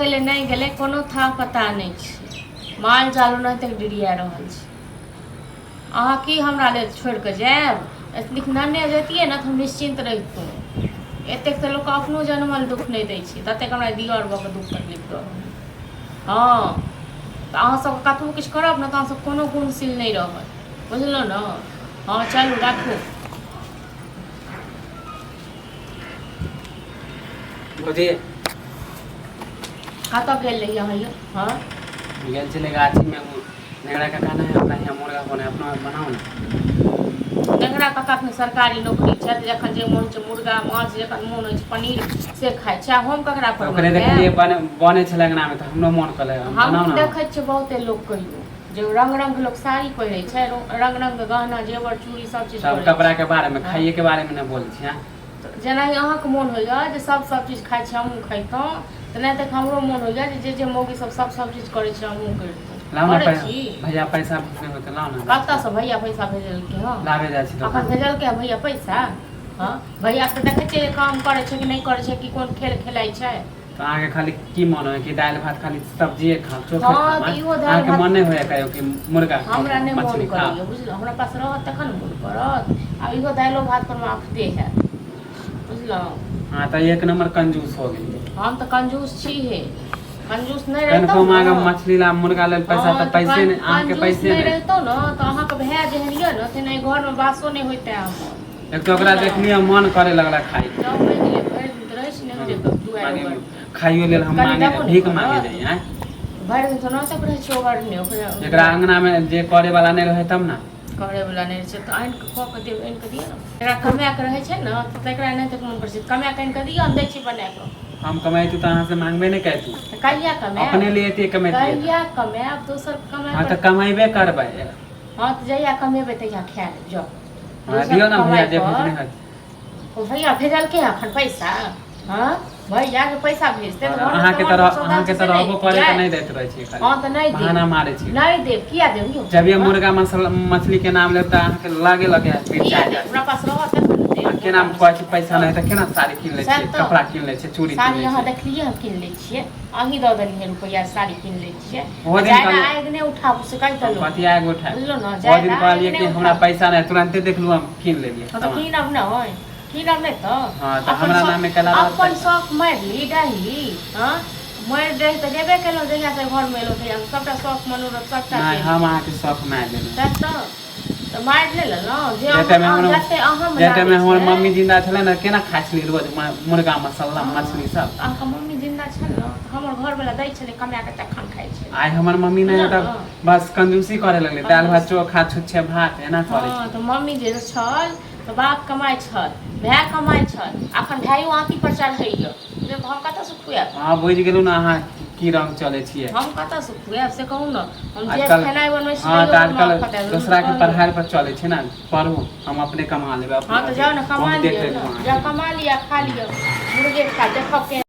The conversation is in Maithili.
गेले नहीं गेले कोनो था पता नहीं छै। माल जाल नहीं तक डिरिया रहल छै। अहाँ की हमरा ले छोड़ के जायब? एतनिक नन्हे जैतियै ना तो हम निश्चिंत रहितौं। एतेक तो लोग अपनो जन्मल दुख नहीं दै छै, ततेक हमरा दियर भऽ के दुख तकलीफ दऽ। हाँ तो अहाँ सब कतबो किछु करब ना तो अहाँ सब कोनो गुणशील नहीं रहत, बुझलहुँ ना। हाँ चलू राखू। बुझिए कतऽ गेल रही अहाँ यौ? हाँ गेल छलै गाछी में नेगरा का कहना है अपना यहाँ मुर्गा बने अपना बनाओ ना। नेगरा काका के सरकारी नौकरी छै, जखन जे मोन छै मुर्गा माछ, जखन मोन होइ छै पनीर से खाइ छै। हम ककरा पर ओकरे देखलिए बने छलै अंगना में तो हमरो मन कले बनाओ हम ना। देखै छियै बहुते लोग कहियो जो रंग रंग के लोग साड़ी पहिरे छै, रंग रंग के गहना जेवर चूड़ी सब चीज सब कपड़ा के बारे में खाइए के बारे में ना बोल छी। हां जेना अहाँके मोन होइया जे सब चीज खाइ छै हमहूँ खैतौं, तऽ नहि तक हमरो मोन होइया जे जे मौगी सब चीज करै छै हमहूँ करितौं। करै छी भैया पैसा भेजने होते लाओ ना। कतऽ से भैया पैसा भेजलकै? हाँ लावे जाइ छी अखन भेजलकै भैया पैसा? हाँ भैया के देखै छियै काम करै छै कि नहीं करै छै, कि कोन खेल खेलाइ छै। तो आगे खाली की मन है कि दाल भात खाली सब्जी खा चोखा हाँ खा? तो इहो दाल आके भात मन नहीं होया कहियो कि मुर्गा हमरा नहीं मन मछली खा? करैया, बुझलहुँ। हमरा पास रहत तखन मोन करत। आ इहो दाइलो भात पर माफते है, बुझलहुँ। हाँ तो एक नंबर कंजूस हो गई। हम तो कंजूस छी हे, कंजूस नहीं कन रहतौ को मांगे ना। मछली ला मुर्गा ले पैसा तो पैसे नहीं आके पैसे नहीं नहीं। रहतौ ना तो अहाँ के भैया जेहन यऽ ना तेना घर में बासो नहीं होइते हमर। एक तो ओकरा देखलिए मन करे लगला खाई। जाओ मैं ले भरि दिन तो रहै छी ने जे दुआर खाइयो लेल हम मांगे भीख मांगे जाई हैं। भरि दिन तो ना सब रहै छै ओवर ने ओकरा एकरा अंगना में जे करे वाला नहीं रहे तब ना करे वाला नहीं छै, तो आइन के कऽ के देब, आइन के दिअ ना। एकरा कमाए के रहै छै ना तो एकरा नहीं तक मन कर छै, कमाए के आइन के दिअ, हम दै छी बना के। हम कमाई तो अहाँ से मांगबे नहीं कहतू। कहिया कमाए? अपने लिए ते कमाई। कहिया कमाए दोसर कमाए? हां तो कमाइबे करबै। हाँ तो जहिया कमेबै तहिया खाए लेब जाओ। हां दियो ना भैया जे भेजने है। ओ भैया भेजलकै अखन पैसा? हाँ भैया के पैसा भेजते तो अहाँ के तरह रहबो करे त नहीं दैत रहे छी खाली। हाँ तो नहीं देब, बहाना मारे छी। नहीं देब, किया देब यौ? जब ये मुर्गा मछली के नाम लेता अहाँ के लागे किया देब? हमरा पास रहत तखन देब। के नाम कहै छी पैसा नहीं त केना साड़ी किन ले छी, कपड़ा किन ले छी, चूड़ी किन साड़ी ले अहाँ छी। देखलिए हम किन ले छियै, अहीं दऽ देलिए रुपया साड़ी किन ले छियै। ओ दिन जाना कहलिए- आइ ने उठाबू से कहि तलो पतिया एगो उठा बुझलो ना। ओ दिन कहलिए कि हमरा पैसा नहीं, तुरंते देखलू हम किन लेलिए। तो कीनब ना होय, कीनब नहीं तो। हां त हमरा नाम में कला अपन शौक मारि ली डाही। हाँ मारि दही तो जेबे केलहुँ जहिया से घर में एलहुँ तहिया सबटा शौक मनोरथ सबटा नहीं हम अहाँ के शौक मार लेने। तब तो मारि लेलहुँ जे जेते में हमर जते अहम जेते में हमर लागै छै। मम्मी जिंदा छले ना केना खाइ छली रोज मुर्गा मसाला मछली सब। अहाँके मम्मी जिंदा छै ना तो हमर घर वाला दै छलै कमाए के तखन खाइ छै। आई हमर मम्मी नहीं त बस कंजूसी करे लगले, दाल भात चोखा छुच्छे भात एना करे। हाँ तो मम्मी जे छल तो बाप कमाइ छल, भाय कमाइ छल, अखन भाइयो आँती पर चढ़ैया, जब हम कतऽ से खुआएब? हां बुझ गेलू ना अहाँ की रंग चले छिए। हम कतऽ से खुआएब से कहू ना। हम जे आजकल खेनाइ बनबै छी हां तैयो आजकल दूसरा के पढ़ाई पर चले छै ना, पढ़ू हम अपने कमा लेबै। हाँ तो जाओ ना कमा लिया, जाओ कमा लिया खा लिया मुर्गे खा देखो के